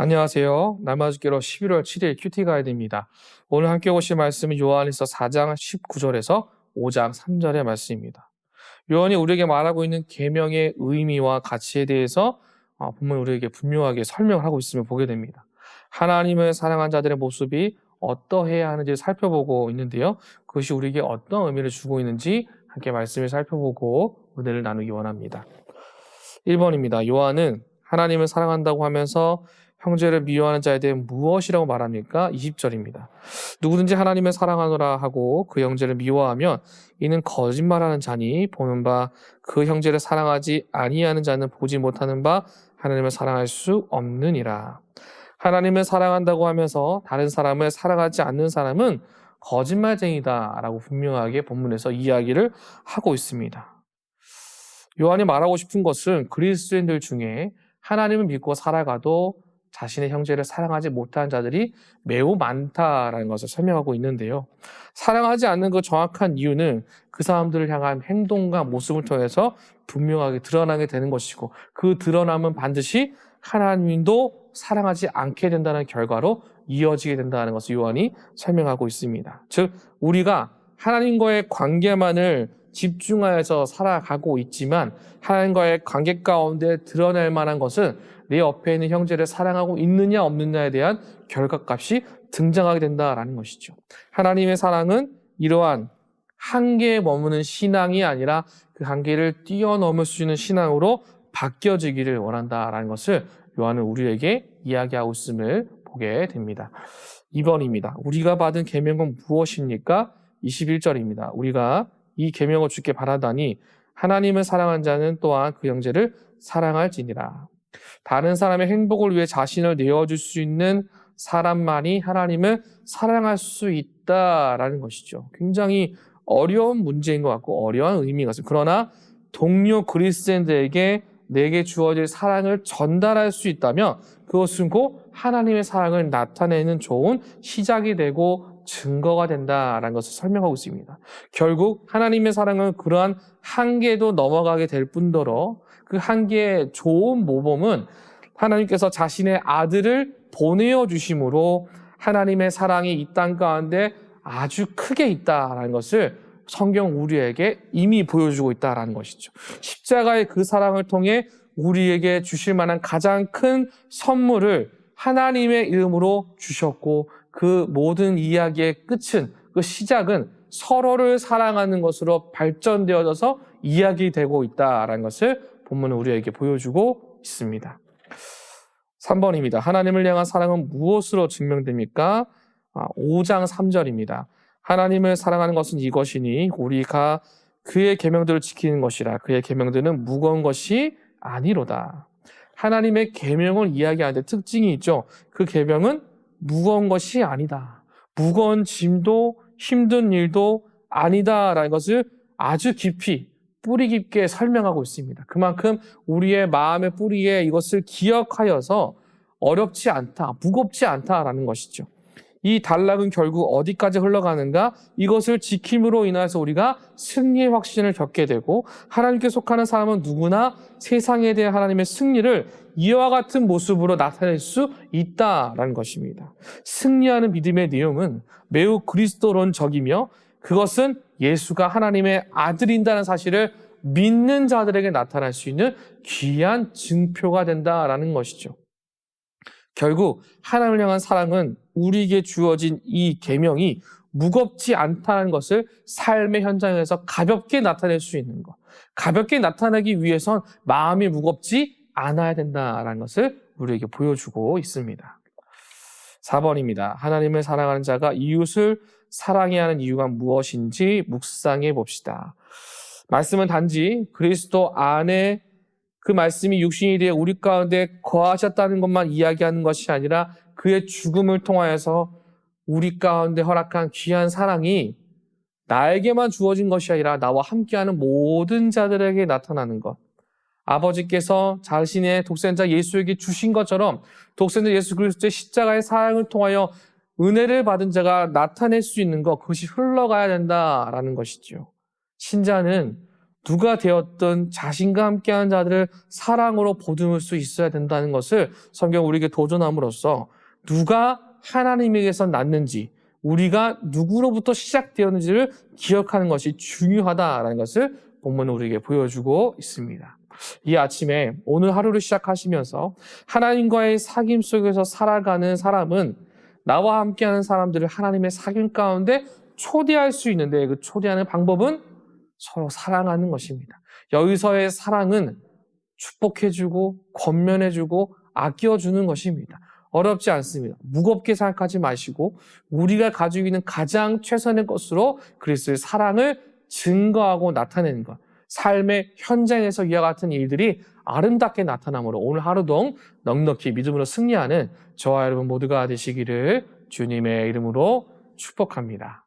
안녕하세요. 날마주기로 11월 7일 큐티 가이드입니다. 오늘 함께 보실 말씀은 요한일서 4장 19절에서 5장 3절의 말씀입니다. 요한이 우리에게 말하고 있는 계명의 의미와 가치에 대해서 본문 우리에게 분명하게 설명을 하고 있음을 보게 됩니다. 하나님을 사랑한 자들의 모습이 어떠해야 하는지 살펴보고 있는데요. 그것이 우리에게 어떤 의미를 주고 있는지 함께 말씀을 살펴보고 은혜를 나누기 원합니다. 1번입니다. 요한은 하나님을 사랑한다고 하면서 형제를 미워하는 자에 대해 무엇이라고 말합니까? 20절입니다. 누구든지 하나님을 사랑하노라 하고 그 형제를 미워하면 이는 거짓말하는 자니 보는 바 그 형제를 사랑하지 아니하는 자는 보지 못하는 바 하나님을 사랑할 수 없느니라. 하나님을 사랑한다고 하면서 다른 사람을 사랑하지 않는 사람은 거짓말쟁이다라고 분명하게 본문에서 이야기를 하고 있습니다. 요한이 말하고 싶은 것은 그리스도인들 중에 하나님을 믿고 살아가도 자신의 형제를 사랑하지 못하는 자들이 매우 많다라는 것을 설명하고 있는데요. 사랑하지 않는 그 정확한 이유는 그 사람들을 향한 행동과 모습을 통해서 분명하게 드러나게 되는 것이고 그 드러남은 반드시 하나님도 사랑하지 않게 된다는 결과로 이어지게 된다는 것을 요한이 설명하고 있습니다. 즉 우리가 하나님과의 관계만을 집중하여서 살아가고 있지만 하나님과의 관계 가운데 드러낼 만한 것은 내 옆에 있는 형제를 사랑하고 있느냐 없느냐에 대한 결과값이 등장하게 된다라는 것이죠. 하나님의 사랑은 이러한 한계에 머무는 신앙이 아니라 그 한계를 뛰어넘을 수 있는 신앙으로 바뀌어지기를 원한다라는 것을 요한은 우리에게 이야기하고 있음을 보게 됩니다. 2번입니다. 우리가 받은 계명은 무엇입니까? 21절입니다. 우리가 이 계명을 주께 바라다니 하나님을 사랑한 자는 또한 그 형제를 사랑할지니라. 다른 사람의 행복을 위해 자신을 내어줄 수 있는 사람만이 하나님을 사랑할 수 있다라는 것이죠. 굉장히 어려운 문제인 것 같고 어려운 의미가 있습니다. 그러나 동료 그리스도인들에게 내게 주어질 사랑을 전달할 수 있다면 그것은 곧 하나님의 사랑을 나타내는 좋은 시작이 되고 증거가 된다라는 것을 설명하고 있습니다. 결국 하나님의 사랑은 그러한 한계도 넘어가게 될 뿐더러 그 한계의 좋은 모범은 하나님께서 자신의 아들을 보내어 주심으로 하나님의 사랑이 이 땅 가운데 아주 크게 있다라는 것을 성경 우리에게 이미 보여주고 있다라는 것이죠. 십자가의 그 사랑을 통해 우리에게 주실 만한 가장 큰 선물을 하나님의 이름으로 주셨고 그 모든 이야기의 끝은 그 시작은 서로를 사랑하는 것으로 발전되어져서 이야기되고 있다라는 것을 본문은 우리에게 보여주고 있습니다. 3번입니다. 하나님을 향한 사랑은 무엇으로 증명됩니까? 5장 3절입니다. 하나님을 사랑하는 것은 이것이니 우리가 그의 계명들을 지키는 것이라. 그의 계명들은 무거운 것이 아니로다. 하나님의 계명을 이야기하는데 특징이 있죠. 그 계명은 무거운 것이 아니다. 무거운 짐도 힘든 일도 아니다라는 것을 아주 깊이 뿌리 깊게 설명하고 있습니다. 그만큼 우리의 마음의 뿌리에 이것을 기억하여서 어렵지 않다, 무겁지 않다라는 것이죠. 이 단락은 결국 어디까지 흘러가는가? 이것을 지킴으로 인해서 우리가 승리의 확신을 겪게 되고 하나님께 속하는 사람은 누구나 세상에 대한 하나님의 승리를 이와 같은 모습으로 나타낼 수 있다라는 것입니다. 승리하는 믿음의 내용은 매우 그리스도론적이며 그것은 예수가 하나님의 아들인다는 사실을 믿는 자들에게 나타날 수 있는 귀한 증표가 된다라는 것이죠. 결국 하나님을 향한 사랑은 우리에게 주어진 이 계명이 무겁지 않다는 것을 삶의 현장에서 가볍게 나타낼 수 있는 것. 가볍게 나타내기 위해선 마음이 무겁지 않아야 된다는 것을 우리에게 보여주고 있습니다. 4번입니다. 하나님을 사랑하는 자가 이웃을 사랑해야 하는 이유가 무엇인지 묵상해 봅시다. 말씀은 단지 그리스도 안에 그 말씀이 육신이 되어 우리 가운데 거하셨다는 것만 이야기하는 것이 아니라 그의 죽음을 통하여서 우리 가운데 허락한 귀한 사랑이 나에게만 주어진 것이 아니라 나와 함께하는 모든 자들에게 나타나는 것. 아버지께서 자신의 독생자 예수에게 주신 것처럼 독생자 예수 그리스도의 십자가의 사랑을 통하여 은혜를 받은 자가 나타낼 수 있는 것, 그것이 흘러가야 된다라는 것이죠. 신자는 누가 되었든 자신과 함께하는 자들을 사랑으로 보듬을 수 있어야 된다는 것을 성경 우리에게 도전함으로써 누가 하나님에게서 났는지 우리가 누구로부터 시작되었는지를 기억하는 것이 중요하다라는 것을 본문은 우리에게 보여주고 있습니다. 이 아침에 오늘 하루를 시작하시면서 하나님과의 사귐 속에서 살아가는 사람은 나와 함께하는 사람들을 하나님의 사귐 가운데 초대할 수 있는데 그 초대하는 방법은 서로 사랑하는 것입니다. 여기서의 사랑은 축복해주고 권면해주고 아껴주는 것입니다. 어렵지 않습니다. 무겁게 생각하지 마시고 우리가 가지고 있는 가장 최선의 것으로 그리스도의 사랑을 증거하고 나타내는 것. 삶의 현장에서 이와 같은 일들이 아름답게 나타나므로 오늘 하루도 넉넉히 믿음으로 승리하는 저와 여러분 모두가 되시기를 주님의 이름으로 축복합니다.